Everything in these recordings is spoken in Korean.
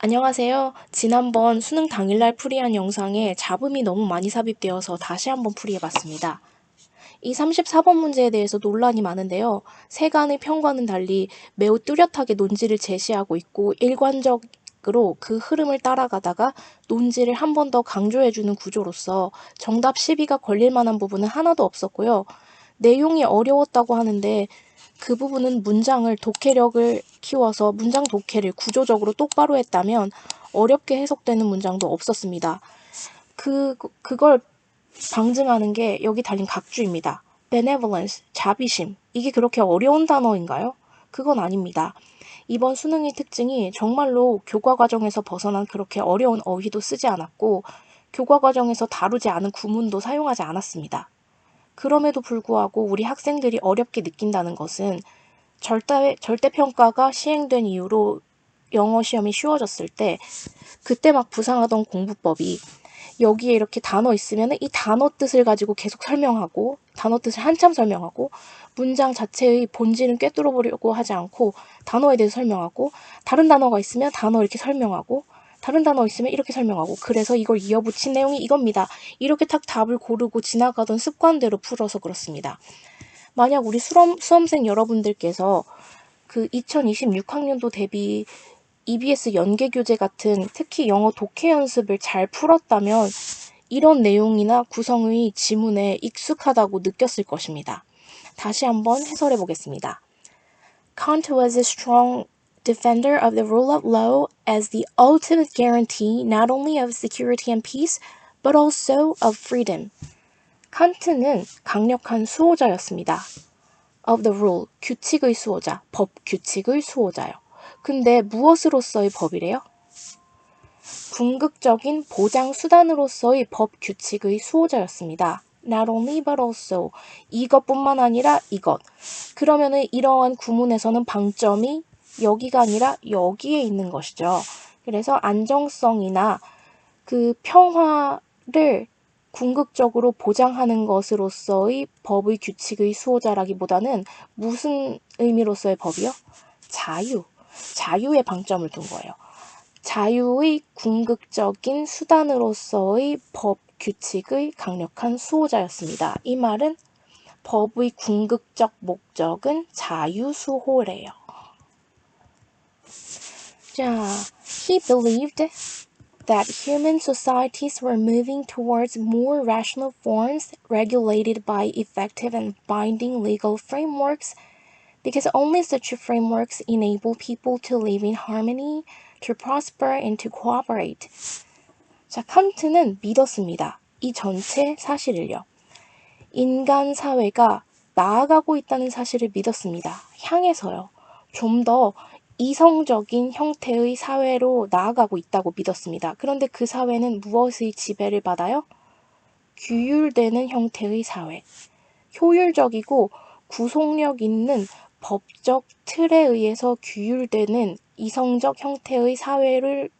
안녕하세요. 지난번 수능 당일날 풀이한 영상에 잡음이 너무 많이 삽입되어서 다시 한번 풀이해봤습니다. 이 34번 문제에 대해서 논란이 많은데요. 세간의 평과는 달리 매우 뚜렷하게 논지를 제시하고 있고 일관적으로 그 흐름을 따라가다가 논지를 한 번 더 강조해주는 구조로서 정답 12가 걸릴 만한 부분은 하나도 없었고요. 내용이 어려웠다고 하는데 그 부분은 문장을 독해력을 키워서 문장 독해를 구조적으로 똑바로 했다면 어렵게 해석되는 문장도 없었습니다. 그걸 방증하는 게 여기 달린 각주입니다. benevolence, 자비심. 이게 그렇게 어려운 단어인가요? 그건 아닙니다. 이번 수능의 특징이 정말로 교과 과정에서 벗어난 그렇게 어려운 어휘도 쓰지 않았고 교과 과정에서 다루지 않은 구문도 사용하지 않았습니다. 그럼에도 불구하고 우리 학생들이 어렵게 느낀다는 것은 절대평가가 시행된 이후로 영어 시험이 쉬워졌을 때 그때 막 부상하던 공부법이 여기에 이렇게 단어 있으면 이 단어 뜻을 가지고 계속 설명하고 단어 뜻을 한참 설명하고 문장 자체의 본질은 꿰뚫어 보려고 하지 않고 단어에 대해서 설명하고 다른 단어가 있으면 단어 이렇게 설명하고 다른 단어 있으면 이렇게 설명하고 그래서 이걸 이어붙인 내용이 이겁니다. 이렇게 딱 답을 고르고 지나가던 습관대로 풀어서 그렇습니다. 만약 우리 수험생 여러분들께서 그 2026학년도 대비 EBS 연계교재 같은 특히 영어 독해 연습을 잘 풀었다면 이런 내용이나 구성의 지문에 익숙하다고 느꼈을 것입니다. 다시 한번 해설해 보겠습니다. Kant was a strong defender of the rule of law as the ultimate guarantee not only of security and peace, but also of freedom. 칸트는 강력한 수호자였습니다. of the rule, 규칙의 수호자, 법 규칙의 수호자요. 근데 무엇으로서의 법이래요? 궁극적인 보장 수단으로서의 법 규칙의 수호자였습니다. Not only but also. 이것뿐만 아니라 이것. 그러면은 이러한 구문에서는 방점이 여기가 아니라 여기에 있는 것이죠. 그래서 안정성이나 그 평화를 궁극적으로 보장하는 것으로서의 법의 규칙의 수호자라기보다는 무슨 의미로서의 법이요? 자유에 방점을 둔 거예요. 자유의 궁극적인 수단으로서의 법 규칙의 강력한 수호자였습니다. 이 말은 법의 궁극적 목적은 자유수호래요. 자, he believed that human societies were moving towards more rational forms regulated by effective and binding legal frameworks because only such frameworks enable people to live in harmony, to prosper, and to cooperate. 자, 칸트는 믿었습니다. 이 전체 사실을요. 인간 사회가 나아가고 있다는 사실을 믿었습니다. 향해서요. 좀 더 이성적인 형태의 사회로 나아가고 있다고 믿었습니다. 그런데 그 사회는 무엇의 지배를 받아요? 규율되는 형태의 사회. 효율적이고 구속력 있는 법적 틀에 의해서 규율되는 이성적 형태의 사회를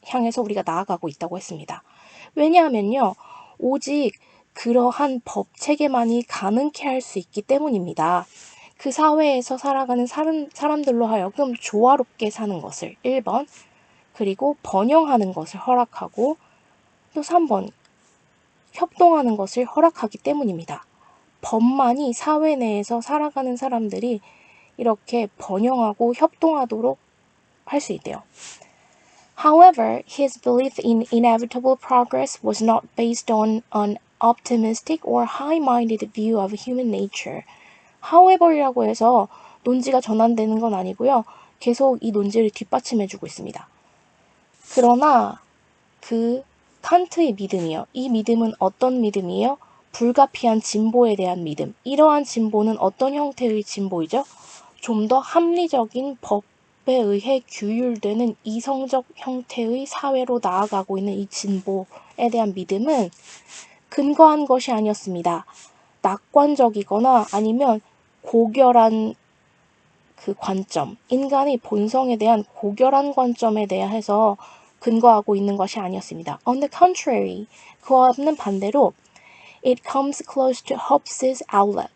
향해서 우리가 나아가고 있다고 했습니다. 왜냐하면요. 오직 그러한 법 체계만이 가능케 할 수 있기 때문입니다. 그 사회에서 살아가는 사람들로 하여금 조화롭게 사는 것을 1번, 그리고 번영하는 것을 허락하고 또 3번, 협동하는 것을 허락하기 때문입니다. 법만이 사회 내에서 살아가는 사람들이 이렇게 번영하고 협동하도록 할 수 있대요. However, his belief in inevitable progress was not based on an optimistic or high-minded view of human nature. however이라고 해서 논지가 전환되는 건 아니고요. 계속 이 논지를 뒷받침해주고 있습니다. 그러나 그 칸트의 믿음이요. 이 믿음은 어떤 믿음이에요? 불가피한 진보에 대한 믿음. 이러한 진보는 어떤 형태의 진보이죠? 좀 더 합리적인 법에 의해 규율되는 이성적 형태의 사회로 나아가고 있는 이 진보에 대한 믿음은 근거한 것이 아니었습니다. 낙관적이거나 아니면 고결한 그 관점, 인간의 본성에 대한 고결한 관점에 대해서 근거하고 있는 것이 아니었습니다. On the contrary, 그와는 반대로 it comes close to Hobbes's outlook.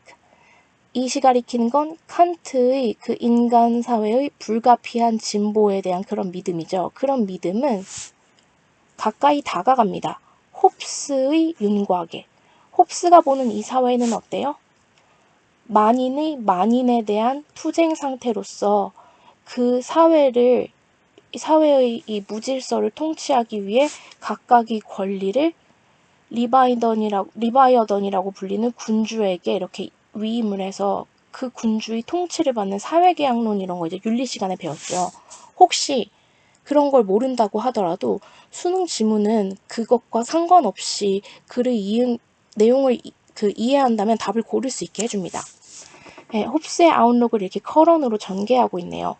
이시 가리키는 건 칸트의 그 인간 사회의 불가피한 진보에 대한 그런 믿음이죠. 그런 믿음은 가까이 다가갑니다. 홉스의 윤곽에. 홉스가 보는 이 사회는 어때요? 만인에 대한 투쟁 상태로서 그 사회의 이 무질서를 통치하기 위해 각각의 권리를 리바이어던이라고 불리는 군주에게 이렇게 위임을 해서 그 군주의 통치를 받는 사회계약론 이런 거 이제 윤리 시간에 배웠죠. 혹시 그런 걸 모른다고 하더라도 수능 지문은 그것과 상관없이 내용을 이해한다면 답을 고를 수 있게 해줍니다. 네, 홉스의 아웃룩을 이렇게 컬언으로 전개하고 있네요.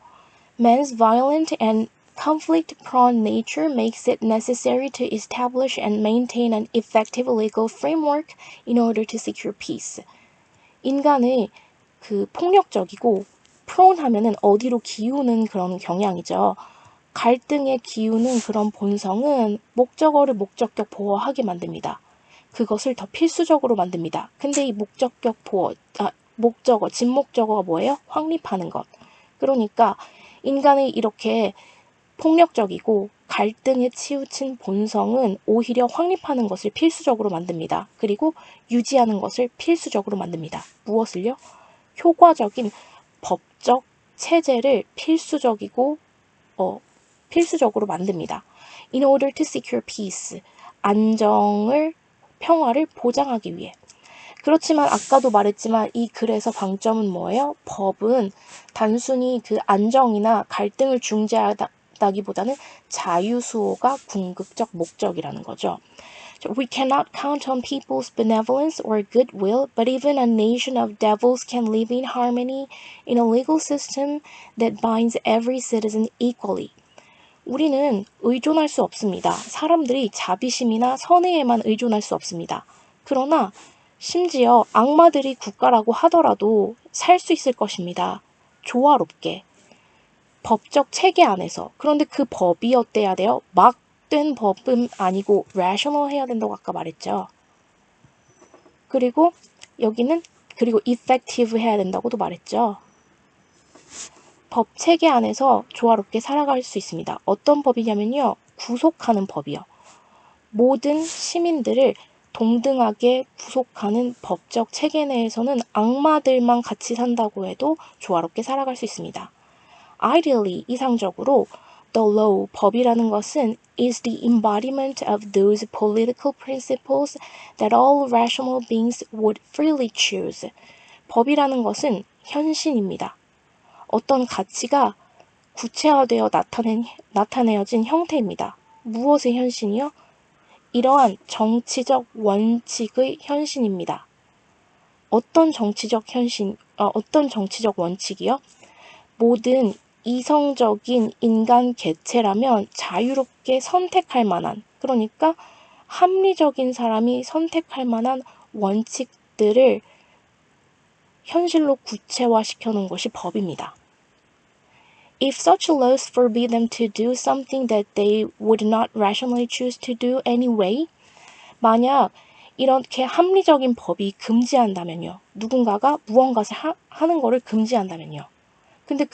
Man's violent and conflict-prone nature makes it necessary to establish and maintain an effective legal framework in order to secure peace. 인간의 그 폭력적이고 prone 하면은 어디로 기우는 그런 경향이죠. 갈등에 기우는 그런 본성은 목적어를 목적격 보호하게 만듭니다. 그것을 더 필수적으로 만듭니다. 근데 이 목적어, 진목적어가 뭐예요? 확립하는 것. 그러니까 인간의 이렇게 폭력적이고 갈등에 치우친 본성은 오히려 확립하는 것을 필수적으로 만듭니다. 그리고 유지하는 것을 필수적으로 만듭니다. 무엇을요? 효과적인 법적 체제를 필수적으로 만듭니다. In order to secure peace, 평화를 보장하기 위해. 그렇지만 아까도 말했지만 이 글에서 방점은 뭐예요? 법은 단순히 그 안정이나 갈등을 중재하다기보다는 자유수호가 궁극적 목적이라는 거죠. We cannot count on people's benevolence or goodwill, but even a nation of devils can live in harmony in a legal system that binds every citizen equally. 우리는 의존할 수 없습니다. 사람들이 자비심이나 선의에만 의존할 수 없습니다. 그러나 심지어 악마들이 국가라고 하더라도 살 수 있을 것입니다. 조화롭게. 법적 체계 안에서. 그런데 그 법이 어때야 돼요? 막 된 법은 아니고 rational 해야 된다고 아까 말했죠. 그리고 여기는 effective 해야 된다고도 말했죠. 법 체계 안에서 조화롭게 살아갈 수 있습니다. 어떤 법이냐면요. 구속하는 법이요. 모든 시민들을 동등하게 구속하는 법적 체계 내에서는 악마들만 같이 산다고 해도 조화롭게 살아갈 수 있습니다. Ideally, 이상적으로 the law, 법이라는 것은 is the embodiment of those political principles that all rational beings would freely choose. 법이라는 것은 현신입니다. 어떤 가치가 구체화되어 나타내어진 형태입니다. 무엇의 현신이요? 이러한 정치적 원칙의 현신입니다. 어떤 정치적 원칙이요? 모든 이성적인 인간 개체라면 자유롭게 선택할 만한, 그러니까 합리적인 사람이 선택할 만한 원칙들을 현실로 구체화시켜 놓은 것이 법입니다. If such laws forbid them to do something that they would not rationally choose to do anyway, 만약 이렇게 합리적인 법이 금지한다면요. 누군가가 무언가를 하는 것을 금지한다면요. 근데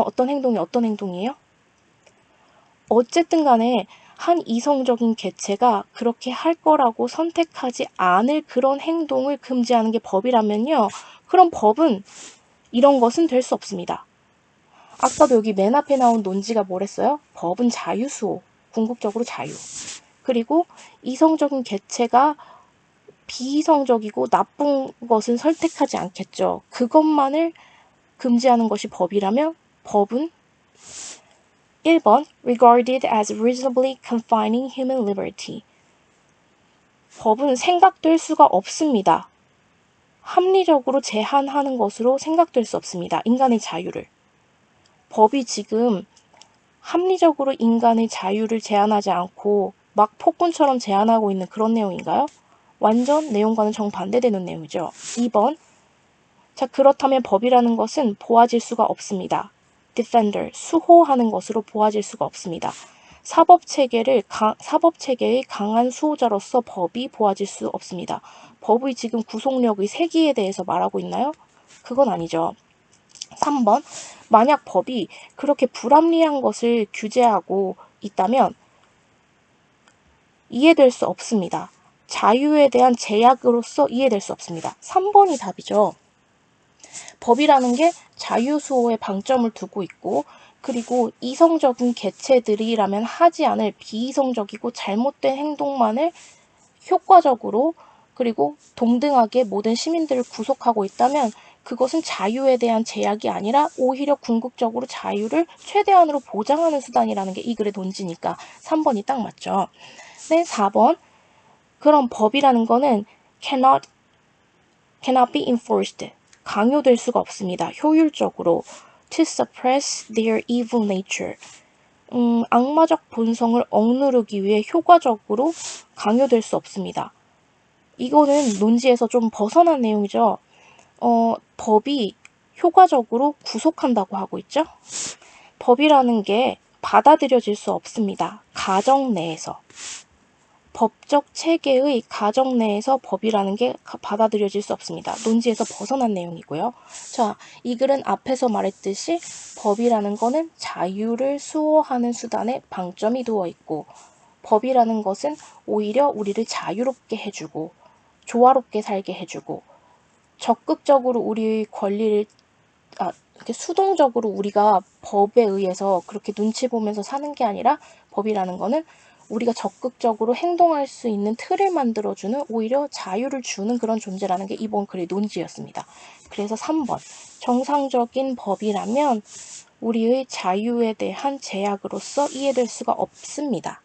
어떤 행동이에요? 어쨌든 간에 한 이성적인 개체가 그렇게 할 거라고 선택하지 않을 그런 행동을 금지하는 게 법이라면요. 그럼 법은 이런 것은 될 수 없습니다. 아까도 여기 맨 앞에 나온 논지가 뭐랬어요? 법은 자유수호, 궁극적으로 자유. 그리고 이성적인 개체가 비이성적이고 나쁜 것은 선택하지 않겠죠. 그것만을 금지하는 것이 법이라면 법은 1번 regarded as reasonably confining human liberty. 법은 생각될 수가 없습니다. 합리적으로 제한하는 것으로 생각될 수 없습니다. 인간의 자유를. 법이 지금 합리적으로 인간의 자유를 제한하지 않고 막 폭군처럼 제한하고 있는 그런 내용인가요? 완전 내용과는 정반대되는 내용이죠. 2번. 자, 그렇다면 법이라는 것은 보아질 수가 없습니다. defender, 수호하는 것으로 보아질 수가 없습니다. 사법체계의 강한 수호자로서 법이 보아질 수 없습니다. 법의 지금 구속력의 세기에 대해서 말하고 있나요? 그건 아니죠. 3번, 만약 법이 그렇게 불합리한 것을 규제하고 있다면 이해될 수 없습니다. 자유에 대한 제약으로서 이해될 수 없습니다. 3번이 답이죠. 법이라는 게 자유 수호에 방점을 두고 있고, 그리고 이성적인 개체들이라면 하지 않을 비이성적이고 잘못된 행동만을 효과적으로 그리고 동등하게 모든 시민들을 구속하고 있다면 그것은 자유에 대한 제약이 아니라 오히려 궁극적으로 자유를 최대한으로 보장하는 수단이라는 게 이 글의 논지니까 3번이 딱 맞죠. 네, 4번. 그럼 법이라는 거는 cannot be enforced. 강요될 수가 없습니다. 효율적으로 to suppress their evil nature. 악마적 본성을 억누르기 위해 효과적으로 강요될 수 없습니다. 이거는 논지에서 좀 벗어난 내용이죠. 법이 효과적으로 구속한다고 하고 있죠. 법이라는 게 받아들여질 수 없습니다. 가정 내에서. 법적 체계의 가정 내에서 법이라는 게 받아들여질 수 없습니다. 논지에서 벗어난 내용이고요. 자, 이 글은 앞에서 말했듯이 법이라는 거는 자유를 수호하는 수단에 방점이 두어 있고, 법이라는 것은 오히려 우리를 자유롭게 해주고 조화롭게 살게 해주고 적극적으로 우리의 권리를 이렇게 수동적으로 우리가 법에 의해서 그렇게 눈치 보면서 사는 게 아니라 법이라는 거는 우리가 적극적으로 행동할 수 있는 틀을 만들어주는 오히려 자유를 주는 그런 존재라는 게 이번 글의 논지였습니다. 그래서 3번 정상적인 법이라면 우리의 자유에 대한 제약으로서 이해될 수가 없습니다.